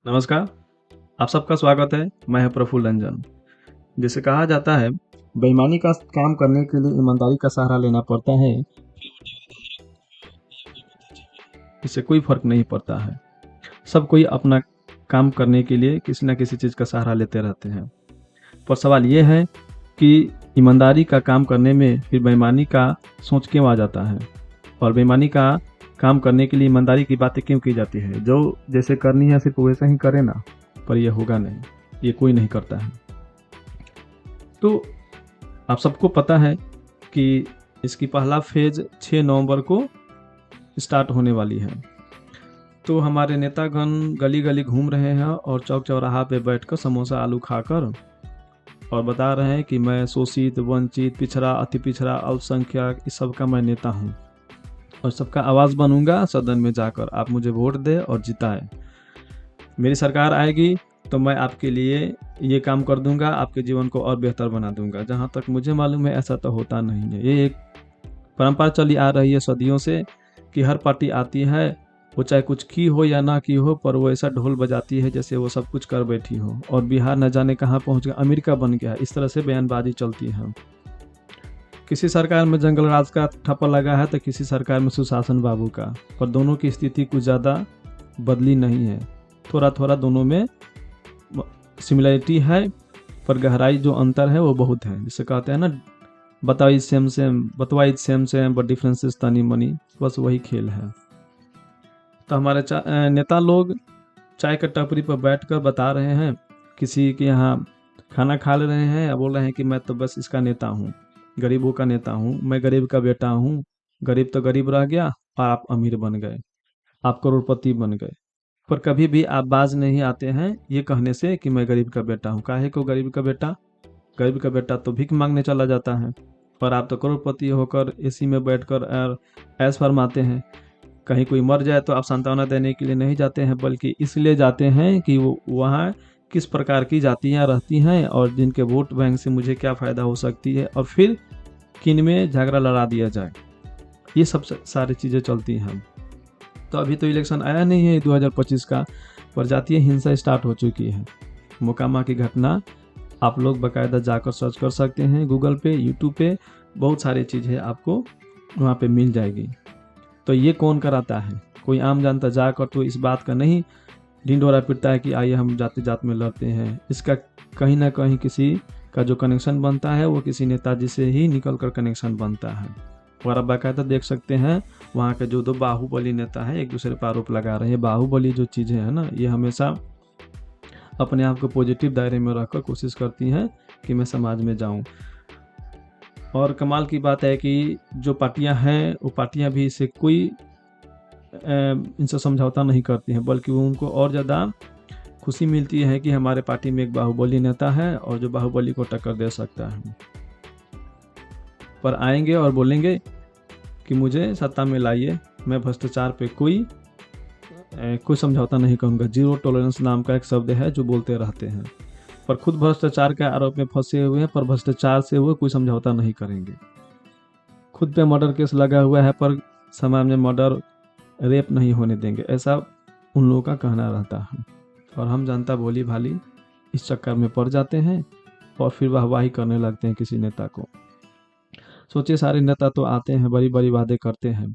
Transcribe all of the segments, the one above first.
नमस्कार, आप सबका स्वागत है। मैं हूं प्रफुल्ल रंजन। जैसे कहा जाता है, बेईमानी का काम करने के लिए ईमानदारी का सहारा लेना पड़ता है। इससे कोई फर्क नहीं पड़ता है। सब कोई अपना काम करने के लिए किसी न किसी चीज़ का सहारा लेते रहते हैं। पर सवाल ये है कि ईमानदारी का काम करने में फिर बेईमानी का सोच क्यों आ जाता है, और बेईमानी का काम करने के लिए ईमानदारी की बातें क्यों की जाती है। जो जैसे करनी है सिर्फ वैसा ही करे ना, पर यह होगा नहीं, ये कोई नहीं करता है। तो आप सबको पता है कि इसकी पहला फेज 6 नवंबर को स्टार्ट होने वाली है। तो हमारे नेतागण गली गली घूम रहे हैं और चौक चौराहा पे बैठकर समोसा आलू खाकर और बता रहे हैं कि मैं शोषित, वंचित, पिछड़ा, अति पिछड़ा, अल्पसंख्यक इस सब का मैं नेता हूँ और सबका आवाज़ बनूंगा सदन में जाकर। आप मुझे वोट दे और जिताए। मेरी सरकार आएगी तो मैं आपके लिए ये काम कर दूंगा, आपके जीवन को और बेहतर बना दूंगा। जहाँ तक मुझे मालूम है ऐसा तो होता नहीं है। ये एक परंपरा चली आ रही है सदियों से कि हर पार्टी आती है, वो चाहे कुछ की हो या ना की हो, पर वो ऐसा ढोल बजाती है जैसे वो सब कुछ कर बैठी हो और बिहार न जाने कहाँ पहुँच गया, अमेरिका बन गया। इस तरह से बयानबाजी चलती है। किसी सरकार में जंगल राज का ठप्पा लगा है तो किसी सरकार में सुशासन बाबू का, पर दोनों की स्थिति कुछ ज़्यादा बदली नहीं है। थोड़ा थोड़ा दोनों में सिमिलरिटी है, पर गहराई जो अंतर है वो बहुत है। जिसे कहते हैं ना, बताइए सेम सेम, बतवाइज सेम सेम बट डिफरेंसेस तनी मनी, बस वही खेल है। तो हमारे नेता लोग चाय का टपरी पर बैठकर बता रहे हैं, किसी के यहाँ खाना खा ले रहे हैं, बोल रहे हैं कि मैं तो बस इसका नेता हूँ, गरीबों का नेता हूँ, मैं गरीब का बेटा हूँ। गरीब तो गरीब रह गया और आप अमीर बन गए, आप करोड़पति बन गए। पर कभी भी आप बाज नहीं आते हैं ये कहने से कि मैं गरीब का बेटा हूँ। काहे को गरीब का बेटा? गरीब का बेटा तो भीख मांगने चला जाता है, पर आप तो करोड़पति होकर एसी में बैठकर ऐश फरमाते हैं। कहीं कोई मर जाए तो आप सांत्वना देने के लिए नहीं जाते हैं, बल्कि इसलिए जाते हैं कि वो वहाँ किस प्रकार की जातियाँ रहती हैं और जिनके वोट बैंक से मुझे क्या फ़ायदा हो सकती है, और फिर किन में झगड़ा लड़ा दिया जाए। ये सब सारी चीज़ें चलती हैं। तो अभी तो इलेक्शन आया नहीं है 2025 का, पर जातीय हिंसा स्टार्ट हो चुकी है। मोकामा की घटना आप लोग बाकायदा जाकर सर्च कर सकते हैं, गूगल पे, यूट्यूब पे बहुत सारी चीज़ें आपको वहाँ पे मिल जाएगी। तो ये कौन कराता है? कोई आम जनता जाकर तो इस बात का नहीं ढिंढोरा पीटता है कि आइए हम जाति जात में लड़ते हैं। इसका कहीं ना कहीं किसी का जो कनेक्शन बनता है वो किसी नेताजी से ही निकल कर कनेक्शन बनता है। और आप बाकायदा देख सकते हैं वहाँ के जो दो बाहुबली नेता हैं एक दूसरे पर आरोप लगा रहे हैं। बाहुबली जो चीज़ें हैं ना, ये हमेशा अपने आप को पॉजिटिव दायरे में रखकर कोशिश करती हैं कि मैं समाज में जाऊं। और कमाल की बात है कि जो पार्टियां हैं वो पार्टियां भी इससे कोई इनसे समझौता नहीं करती हैं, बल्कि वो उनको और ज़्यादा खुशी मिलती है कि हमारे पार्टी में एक बाहुबली नेता है और जो बाहुबली को टक्कर दे सकता है। पर आएंगे और बोलेंगे कि मुझे सत्ता में लाइए, मैं भ्रष्टाचार पे कोई समझौता नहीं करूँगा। जीरो टॉलरेंस नाम का एक शब्द है जो बोलते रहते हैं, पर खुद भ्रष्टाचार के आरोप में फंसे हुए हैं, पर भ्रष्टाचार से वो कोई समझौता नहीं करेंगे। खुद पे मर्डर केस लगा हुआ है, पर समाज में मर्डर, रेप नहीं होने देंगे, ऐसा उन लोगों का कहना रहता है। और हम जनता भोली भाली इस चक्कर में पड़ जाते हैं और फिर वाहवाही करने लगते हैं किसी नेता को। सोचिए, सारे नेता तो आते हैं, बड़ी बड़ी वादे करते हैं,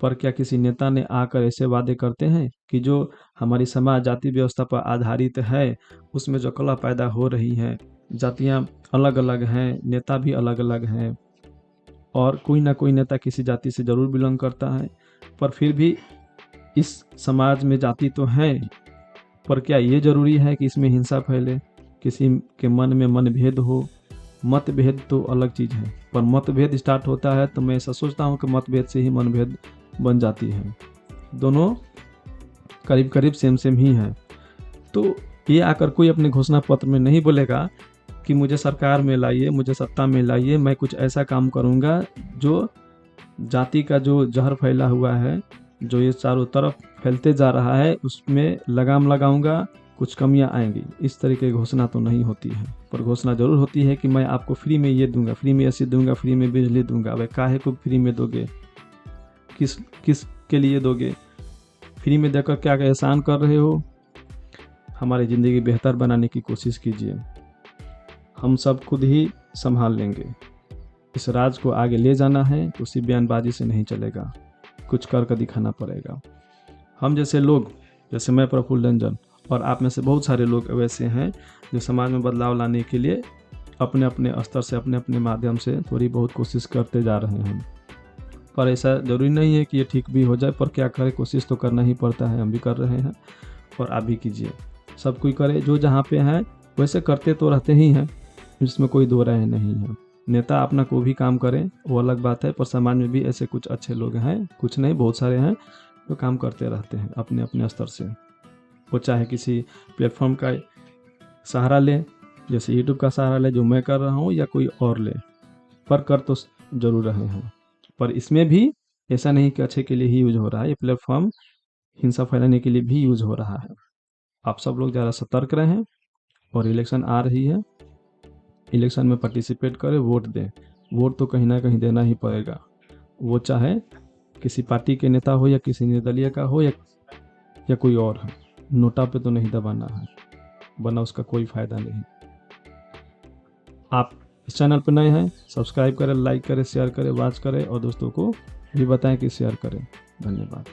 पर क्या किसी नेता ने आकर ऐसे वादे करते हैं कि जो हमारी समाज जाति व्यवस्था पर आधारित है उसमें जो कलह पैदा हो रही है, जातियां अलग अलग हैं, नेता भी अलग अलग हैं, और कोई ना कोई नेता किसी जाति से जरूर बिलोंग करता है, पर फिर भी इस समाज में जाति तो है, पर क्या ये जरूरी है कि इसमें हिंसा फैले, किसी के मन में मनभेद हो? मतभेद तो अलग चीज़ है, पर मतभेद स्टार्ट होता है तो मैं ऐसा सोचता हूँ कि मतभेद से ही मनभेद बन जाती है। दोनों करीब करीब सेम सेम ही हैं। तो ये आकर कोई अपने घोषणा पत्र में नहीं बोलेगा कि मुझे सरकार में लाइए, मुझे सत्ता में लाइए, मैं कुछ ऐसा काम करूँगा जो जाति का जो जहर फैला हुआ है, जो ये चारों तरफ फैलते जा रहा है, उसमें लगाम लगाऊंगा, कुछ कमियां आएंगी। इस तरीके की घोषणा तो नहीं होती है, पर घोषणा जरूर होती है कि मैं आपको फ्री में ये दूंगा, फ्री में ऐसे दूंगा, फ्री में बिजली दूंगा। अब काहे को फ्री में दोगे? किस के लिए दोगे? फ्री में देकर क्या एहसान कर रहे हो? हमारी ज़िंदगी बेहतर बनाने की कोशिश कीजिए। हम सब खुद ही संभाल लेंगे। इस राज को आगे ले जाना है तो सिर्फ बयानबाजी से नहीं चलेगा, कुछ कर दिखाना पड़ेगा। हम जैसे लोग, जैसे मैं प्रफुल्ल रंजन और आप में से बहुत सारे लोग वैसे हैं जो समाज में बदलाव लाने के लिए अपने अपने स्तर से, अपने अपने माध्यम से थोड़ी बहुत कोशिश करते जा रहे हैं। पर ऐसा ज़रूरी नहीं है कि ये ठीक भी हो जाए, पर क्या करें, कोशिश तो करना ही पड़ता है। हम भी कर रहे हैं और आप भी कीजिए। सब कोई करे, जो जहाँ पे है वैसे करते तो रहते ही हैं, इसमें कोई दो राय नहीं है। नेता अपना कोई भी काम करें वो अलग बात है, पर समाज में भी ऐसे कुछ अच्छे लोग हैं, कुछ नहीं बहुत सारे हैं, जो काम करते रहते हैं अपने अपने स्तर से। वो चाहे किसी प्लेटफॉर्म का सहारा ले, जैसे यूट्यूब का सहारा ले जो मैं कर रहा हूँ, या कोई और ले, पर कर तो जरूर रहे हैं। पर इसमें भी ऐसा नहीं कि अच्छे के लिए ही यूज हो रहा है, ये प्लेटफॉर्म हिंसा फैलाने के लिए भी यूज हो रहा है। आप सब लोग ज़्यादा सतर्क रहें, और इलेक्शन आ रही है, इलेक्शन में पार्टिसिपेट करें, वोट दें। वोट तो कहीं ना कहीं देना ही पड़ेगा, वो चाहे किसी पार्टी के नेता हो या किसी निर्दलीय का हो या कोई और हो। नोटा पे तो नहीं दबाना है, वरना उसका कोई फायदा नहीं। आप इस चैनल पर नए हैं, सब्सक्राइब करें, लाइक करें, शेयर करें, वॉच करें, और दोस्तों को भी बताएं कि शेयर करें। धन्यवाद।